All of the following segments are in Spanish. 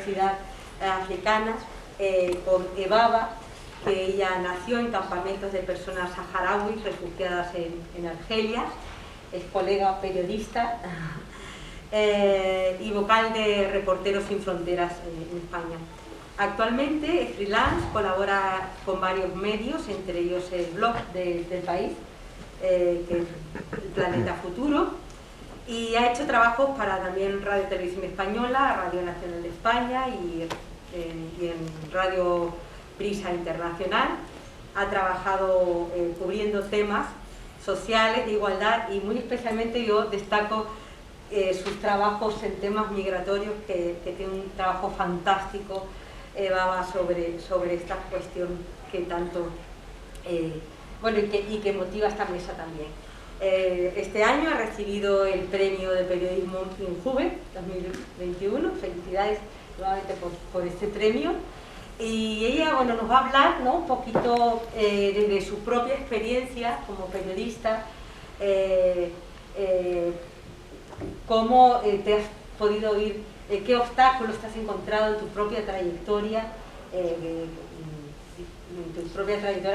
diversidad africana, con Ebaba, que ella nació en campamentos de personas saharauis refugiadas en Argelia, es colega periodista y vocal de Reporteros Sin Fronteras en España. Actualmente es freelance, colabora con varios medios, entre ellos el blog del país, que es El Planeta Futuro, y ha hecho trabajos para también Radio Televisión Española, Radio Nacional de España y en Radio Prisa Internacional. Ha trabajado cubriendo temas sociales, de igualdad, y muy especialmente yo destaco sus trabajos en temas migratorios, que tiene un trabajo fantástico, Baba, sobre esta cuestión que tanto bueno, y que motiva esta mesa también. Este año ha recibido el premio de periodismo Injuve 2021. Felicidades nuevamente por este premio. Y ella, bueno, nos va a hablar, ¿no?, un poquito desde su propia experiencia como periodista, cómo te has podido ir, qué obstáculos te has encontrado en tu propia trayectoria,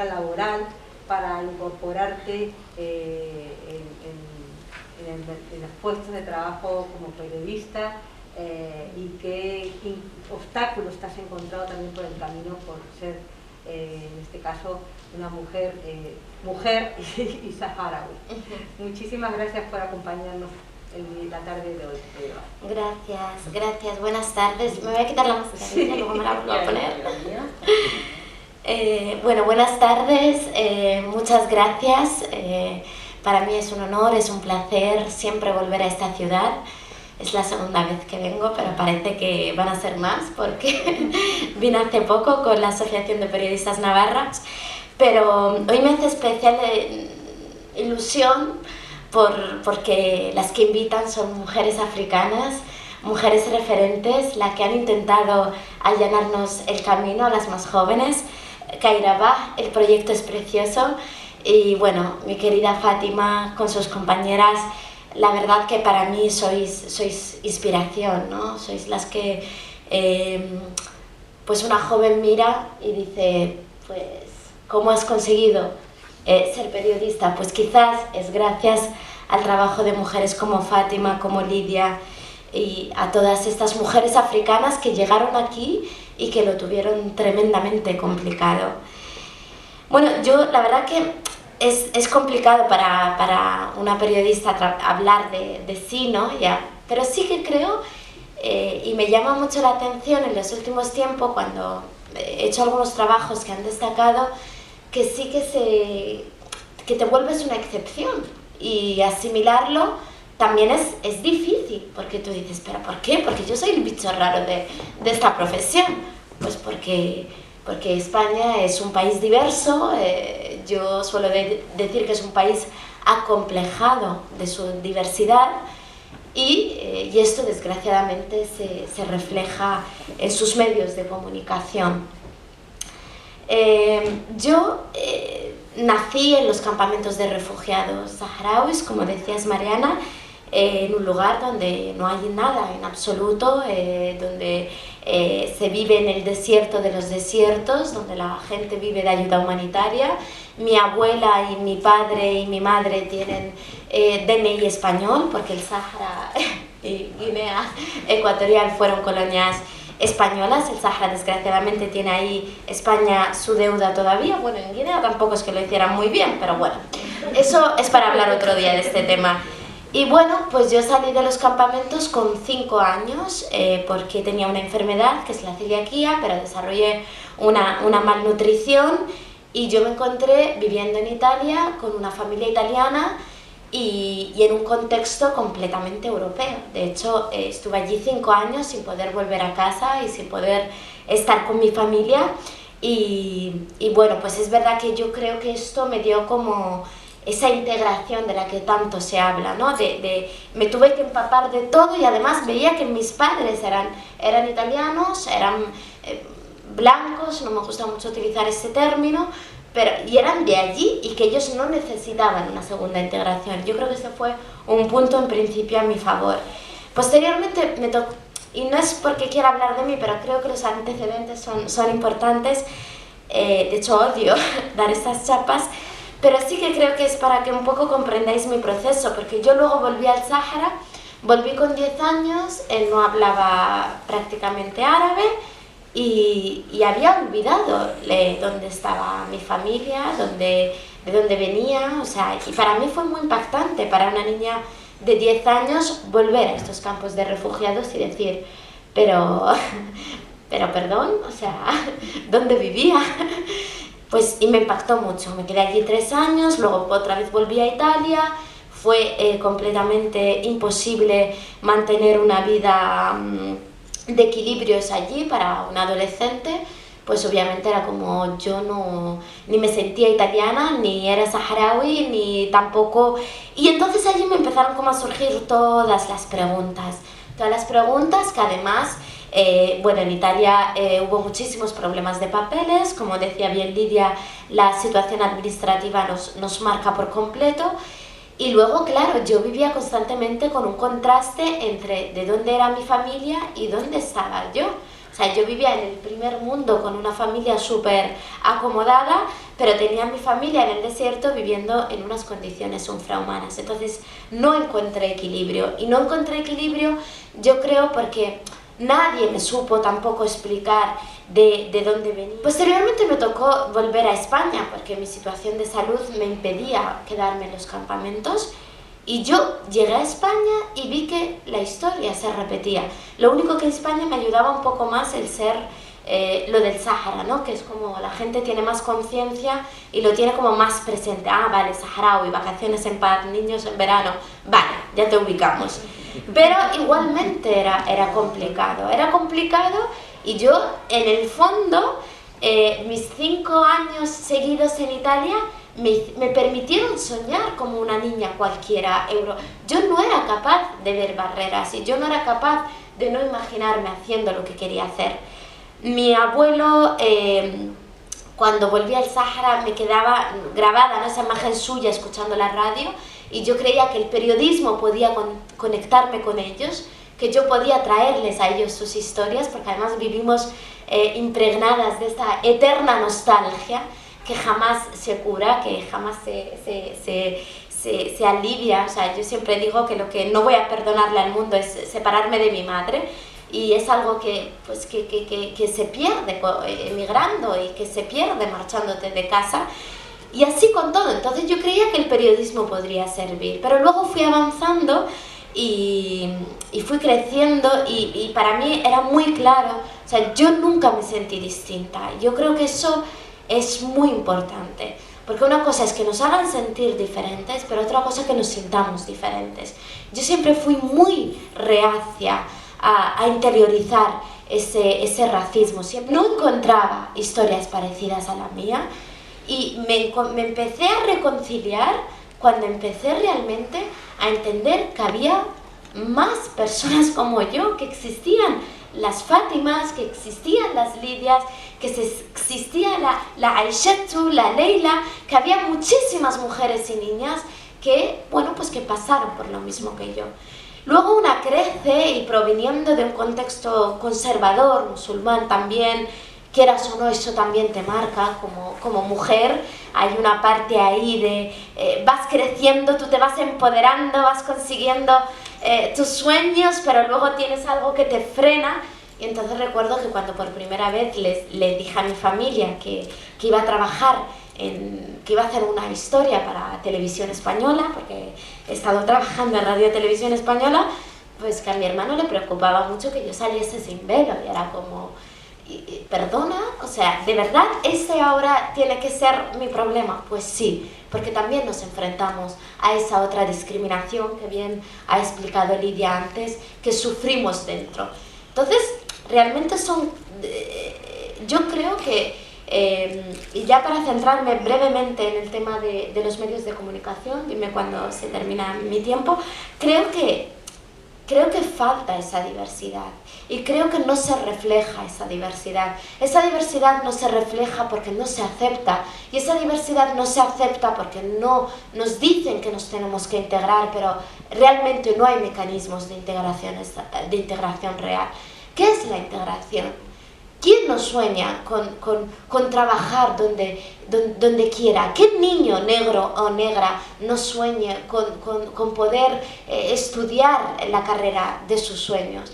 laboral, para incorporarte en los puestos de trabajo como periodista, y qué obstáculos te has encontrado también por el camino por ser, en este caso, una mujer y saharaui. Muchísimas gracias por acompañarnos en la tarde de hoy. Gracias. Buenas tardes. Me voy a quitar la mascarilla, luego me la vuelvo a poner. Bueno, buenas tardes, muchas gracias. Para mí es un honor, es un placer siempre volver a esta ciudad. Es la segunda vez que vengo, pero parece que van a ser más, porque vine hace poco con la Asociación de Periodistas Navarras. Pero hoy me hace especial ilusión porque las que invitan son mujeres africanas, mujeres referentes, las que han intentado allanarnos el camino a las más jóvenes. Kairaba, el proyecto es precioso, y bueno, mi querida Fátima con sus compañeras, la verdad que para mí sois inspiración, ¿no? Sois las que pues una joven mira y dice, pues, ¿cómo has conseguido ser periodista? Pues quizás es gracias al trabajo de mujeres como Fátima, como Lidia, y a todas estas mujeres africanas que llegaron aquí y que lo tuvieron tremendamente complicado. Bueno, yo la verdad que es complicado para una periodista hablar de sí, ¿no? Pero sí que creo, y me llama mucho la atención en los últimos tiempos, cuando he hecho algunos trabajos que han destacado, que sí que te vuelves una excepción, y asimilarlo también es difícil, porque tú dices, ¿pero por qué? Porque yo soy el bicho raro de esta profesión. Pues porque España es un país diverso, yo suelo decir que es un país acomplejado de su diversidad, y esto desgraciadamente se refleja en sus medios de comunicación. Yo nací en los campamentos de refugiados saharauis, como decías, Mariana, en un lugar donde no hay nada en absoluto, donde se vive en el desierto de los desiertos, donde la gente vive de ayuda humanitaria. Mi abuela y mi padre y mi madre tienen DNI español, porque el Sáhara y Guinea Ecuatorial fueron colonias españolas. El Sáhara desgraciadamente tiene ahí España su deuda todavía. Bueno, en Guinea tampoco es que lo hicieran muy bien, pero bueno, eso es para hablar otro día de este tema. Y bueno, pues yo salí de los campamentos con 5 años porque tenía una enfermedad que es la celiaquía, pero desarrollé una malnutrición, y yo me encontré viviendo en Italia con una familia italiana y en un contexto completamente europeo. De hecho, estuve allí 5 años sin poder volver a casa y sin poder estar con mi familia, y bueno, pues es verdad que yo creo que esto me dio como esa integración de la que tanto se habla, ¿no? Me tuve que empapar de todo, y además veía que mis padres eran italianos, eran blancos, no me gusta mucho utilizar ese término, y eran de allí, y que ellos no necesitaban una segunda integración. Yo creo que ese fue un punto en principio a mi favor. Posteriormente y no es porque quiera hablar de mí, pero creo que los antecedentes son importantes. De hecho, odio dar estas chapas, pero sí que creo que es para que un poco comprendáis mi proceso, porque yo luego volví al Sáhara, volví con 10 años, no hablaba prácticamente árabe y había olvidado dónde estaba mi familia, de dónde venía, o sea, y para mí fue muy impactante, para una niña de 10 años, volver a estos campos de refugiados y decir, pero perdón, o sea, ¿dónde vivía? Pues, y me impactó mucho, me quedé allí 3 años, luego otra vez volví a Italia, fue completamente imposible mantener una vida de equilibrios allí para un adolescente, pues obviamente era como yo ni me sentía italiana, ni era saharaui, ni tampoco... Y entonces allí me empezaron como a surgir todas las preguntas que además... bueno, en Italia hubo muchísimos problemas de papeles, como decía bien Lidia, la situación administrativa nos marca por completo, y luego, claro, yo vivía constantemente con un contraste entre de dónde era mi familia y dónde estaba yo. O sea, yo vivía en el primer mundo con una familia súper acomodada, pero tenía mi familia en el desierto viviendo en unas condiciones infrahumanas. Entonces no encontré equilibrio, y no encontré equilibrio yo creo porque nadie me supo tampoco explicar de dónde venía. Posteriormente me tocó volver a España porque mi situación de salud me impedía quedarme en los campamentos, y yo llegué a España y vi que la historia se repetía. Lo único que en España me ayudaba un poco más el ser lo del Sáhara, ¿no? Que es como la gente tiene más conciencia y lo tiene como más presente. Ah, vale, saharaui, vacaciones en paz, niños en verano, vale, ya te ubicamos. Pero igualmente era complicado, y yo en el fondo mis 5 años seguidos en Italia me permitieron soñar como una niña cualquiera. Yo no era capaz de ver barreras y yo no era capaz de no imaginarme haciendo lo que quería hacer. Mi abuelo, cuando volví al Sáhara, me quedaba grabada, ¿no?, esa imagen suya escuchando la radio, y yo creía que el periodismo podía conectarme con ellos, que yo podía traerles a ellos sus historias, porque además vivimos impregnadas de esta eterna nostalgia que jamás se cura, que jamás se alivia. O sea, yo siempre digo que lo que no voy a perdonarle al mundo es separarme de mi madre, y es algo que se pierde emigrando y que se pierde marchándote de casa. Y así con todo. Entonces yo creía que el periodismo podría servir, pero luego fui avanzando y fui creciendo, y para mí era muy claro, o sea, yo nunca me sentí distinta. Yo creo que eso es muy importante, porque una cosa es que nos hagan sentir diferentes, pero otra cosa es que nos sintamos diferentes. Yo siempre fui muy reacia a interiorizar ese racismo. Siempre no encontraba historias parecidas a la mía, y me empecé a reconciliar cuando empecé realmente a entender que había más personas como yo, que existían las Fátimas, que existían las Lidias, que existía la Aishetu, la Leila, que había muchísimas mujeres y niñas que, bueno, pues que pasaron por lo mismo que yo. Luego una crece, y proviniendo de un contexto conservador, musulmán también, quieras o no, eso también te marca como mujer. Hay una parte ahí de vas creciendo, tú te vas empoderando, vas consiguiendo tus sueños, pero luego tienes algo que te frena. Y entonces recuerdo que cuando por primera vez le dije a mi familia que iba a trabajar, que iba a hacer una historia para Televisión Española, porque he estado trabajando en Radio Televisión Española, pues que a mi hermano le preocupaba mucho que yo saliese sin velo, y era como... ¿Perdona? O sea, ¿de verdad ese ahora tiene que ser mi problema? Pues sí, porque también nos enfrentamos a esa otra discriminación que bien ha explicado Lidia antes, que sufrimos dentro. Entonces, realmente yo creo que, y ya para centrarme brevemente en el tema de los medios de comunicación, dime cuando se termina mi tiempo, creo que creo que falta esa diversidad y creo que no se refleja esa diversidad. Esa diversidad no se refleja porque no se acepta, y esa diversidad no se acepta porque no nos dicen que nos tenemos que integrar, pero realmente no hay mecanismos de integración real. ¿Qué es la integración? ¿Quién no sueña con trabajar donde quiera? ¿Qué niño negro o negra no sueña con poder estudiar la carrera de sus sueños?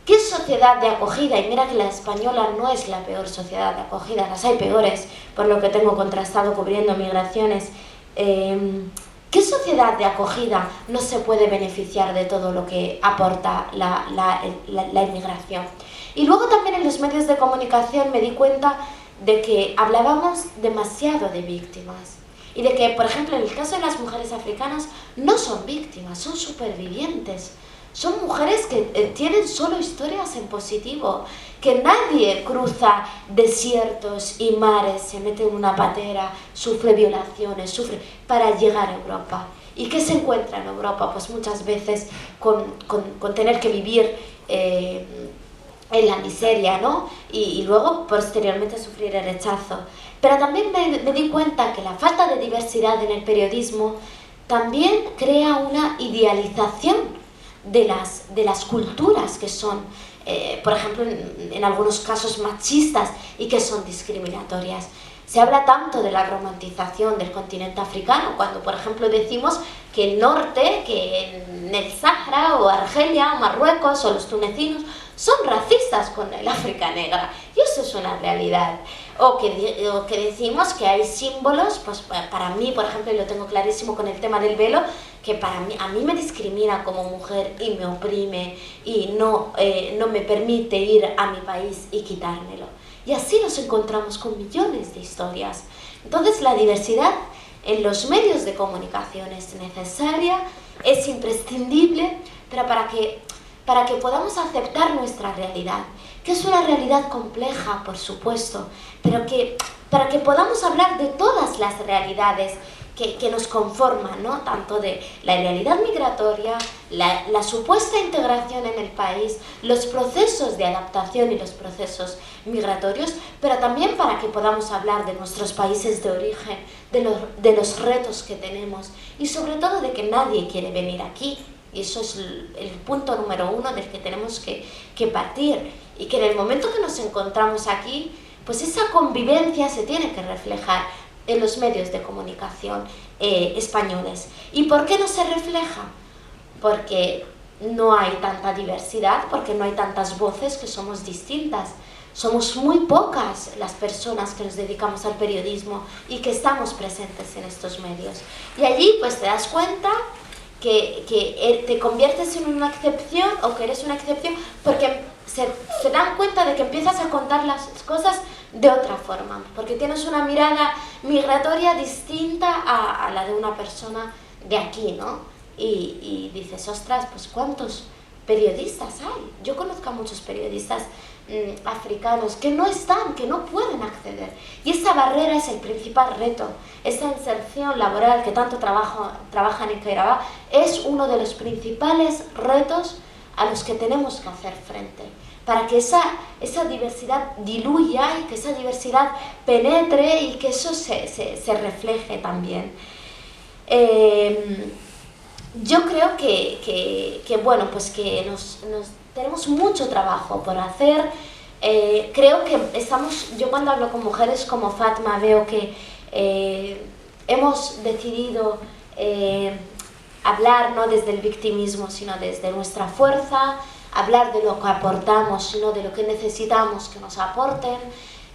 ¿Qué sociedad de acogida? Y mira que la española no es la peor sociedad de acogida, las hay peores, por lo que tengo contrastado cubriendo migraciones. ¿Qué sociedad de acogida no se puede beneficiar de todo lo que aporta la inmigración? Y luego también en los medios de comunicación me di cuenta de que hablábamos demasiado de víctimas y de que, por ejemplo, en el caso de las mujeres africanas no son víctimas, son supervivientes. Son mujeres que tienen solo historias en positivo, que nadie cruza desiertos y mares, se mete en una patera, sufre violaciones, sufre para llegar a Europa. ¿Y qué se encuentra en Europa? Pues muchas veces con tener que vivir en la miseria, ¿no? Y luego posteriormente sufrir el rechazo. Pero también me di cuenta que la falta de diversidad en el periodismo también crea una idealización de las culturas que son, por ejemplo, en algunos casos machistas y que son discriminatorias. Se habla tanto de la romantización del continente africano, cuando, por ejemplo, decimos que el norte, que en el Sahara o Argelia o Marruecos o los tunecinos son racistas con el África negra, y eso es una realidad. O que decimos que hay símbolos, pues para mí, por ejemplo, y lo tengo clarísimo con el tema del velo, que a mí me discrimina como mujer y me oprime y no me permite ir a mi país y quitármelo. Y así nos encontramos con millones de historias. Entonces la diversidad en los medios de comunicación es necesaria, es imprescindible, pero para que podamos aceptar nuestra realidad, que es una realidad compleja, por supuesto, pero para que podamos hablar de todas las realidades que nos conforman, ¿no? Tanto de la realidad migratoria, la supuesta integración en el país, los procesos de adaptación y los procesos migratorios, pero también para que podamos hablar de nuestros países de origen, de los retos que tenemos y sobre todo de que nadie quiere venir aquí. Y eso es el punto número 1 del que tenemos que partir, y que en el momento que nos encontramos aquí, pues esa convivencia se tiene que reflejar en los medios de comunicación españoles. ¿Y por qué no se refleja? Porque no hay tanta diversidad, porque no hay tantas voces, que somos distintas. Somos muy pocas las personas que nos dedicamos al periodismo y que estamos presentes en estos medios. Y allí pues te das cuenta que te conviertes en una excepción, o que eres una excepción, porque se dan cuenta de que empiezas a contar las cosas de otra forma, porque tienes una mirada migratoria distinta a la de una persona de aquí, ¿no? Y dices, ostras, pues ¿cuántos periodistas hay? Yo conozco a muchos periodistas africanos que no están, que no pueden acceder, y esa barrera es el principal reto. Esa inserción laboral que tanto trabajan en Kairaba es uno de los principales retos a los que tenemos que hacer frente, para que esa diversidad diluya y que esa diversidad penetre y que eso se refleje también. Yo creo que bueno, pues que nos tenemos mucho trabajo por hacer. Creo que yo cuando hablo con mujeres como Fatma veo que hemos decidido hablar no desde el victimismo, sino desde nuestra fuerza, hablar de lo que aportamos, sino de lo que necesitamos que nos aporten.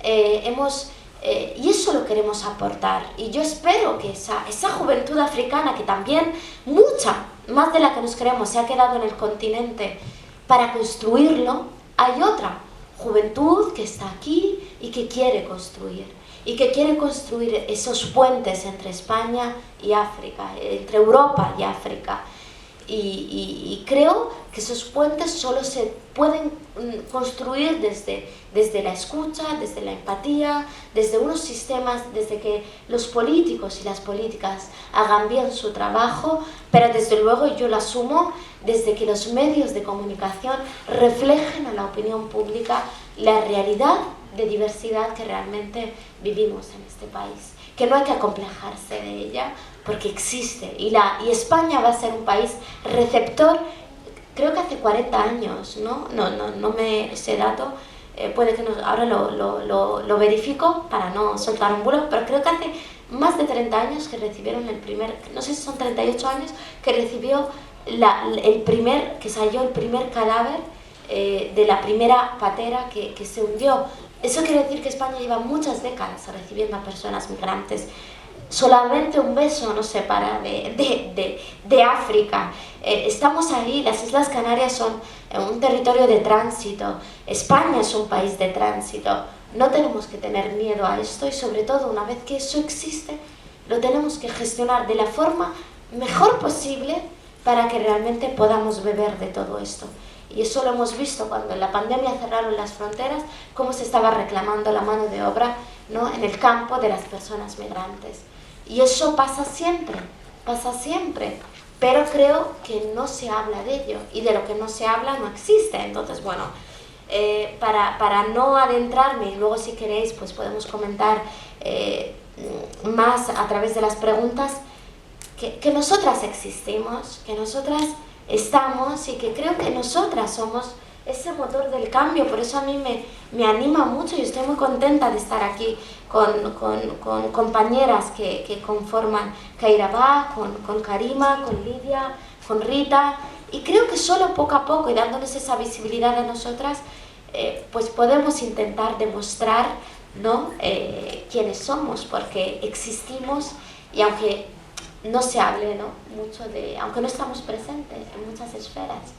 Y eso lo queremos aportar. Y yo espero que esa juventud africana, que también mucha, más de la que nos creemos, se ha quedado en el continente para construirlo, hay otra juventud que está aquí y que quiere construir. Y que quiere construir esos puentes entre España y África, entre Europa y África. Y creo que esos puentes solo se pueden construir desde la escucha, desde la empatía, desde unos sistemas, desde que los políticos y las políticas hagan bien su trabajo, pero desde luego yo lo asumo desde que los medios de comunicación reflejen a la opinión pública la realidad de diversidad que realmente vivimos en este país, que no hay que acomplejarse de ella porque existe, y España va a ser un país receptor, creo que hace 40 años, no me ese dato, puede que ahora lo verifico para no soltar un bulo, pero creo que hace más de 30 años que recibieron el primer, no sé si son 38 años, que recibió que salió el primer cadáver de la primera patera que se hundió. Eso quiere decir que España lleva muchas décadas recibiendo a personas migrantes. Solamente un beso nos separa de África. Estamos ahí, las Islas Canarias son un territorio de tránsito. España es un país de tránsito. No tenemos que tener miedo a esto, y sobre todo, una vez que eso existe, lo tenemos que gestionar de la forma mejor posible para que realmente podamos beber de todo esto. Y eso lo hemos visto cuando en la pandemia cerraron las fronteras, cómo se estaba reclamando la mano de obra, ¿no?, en el campo de las personas migrantes. Y eso pasa siempre, pero creo que no se habla de ello, y de lo que no se habla no existe. Entonces, bueno, para no adentrarme, y luego si queréis pues podemos comentar más a través de las preguntas, que nosotras existimos, que nosotras estamos, y que creo que nosotras somos ese motor del cambio. Por eso a mí me anima mucho, y estoy muy contenta de estar aquí con compañeras que conforman Kairaba, con Karima, con Lidia, con Rita, y creo que solo poco a poco, y dándoles esa visibilidad a nosotras, pues podemos intentar demostrar, ¿no?, quiénes somos, porque existimos, y aunque no se hable, ¿no?, mucho aunque no estamos presentes en muchas esferas.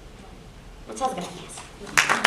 Muchas gracias.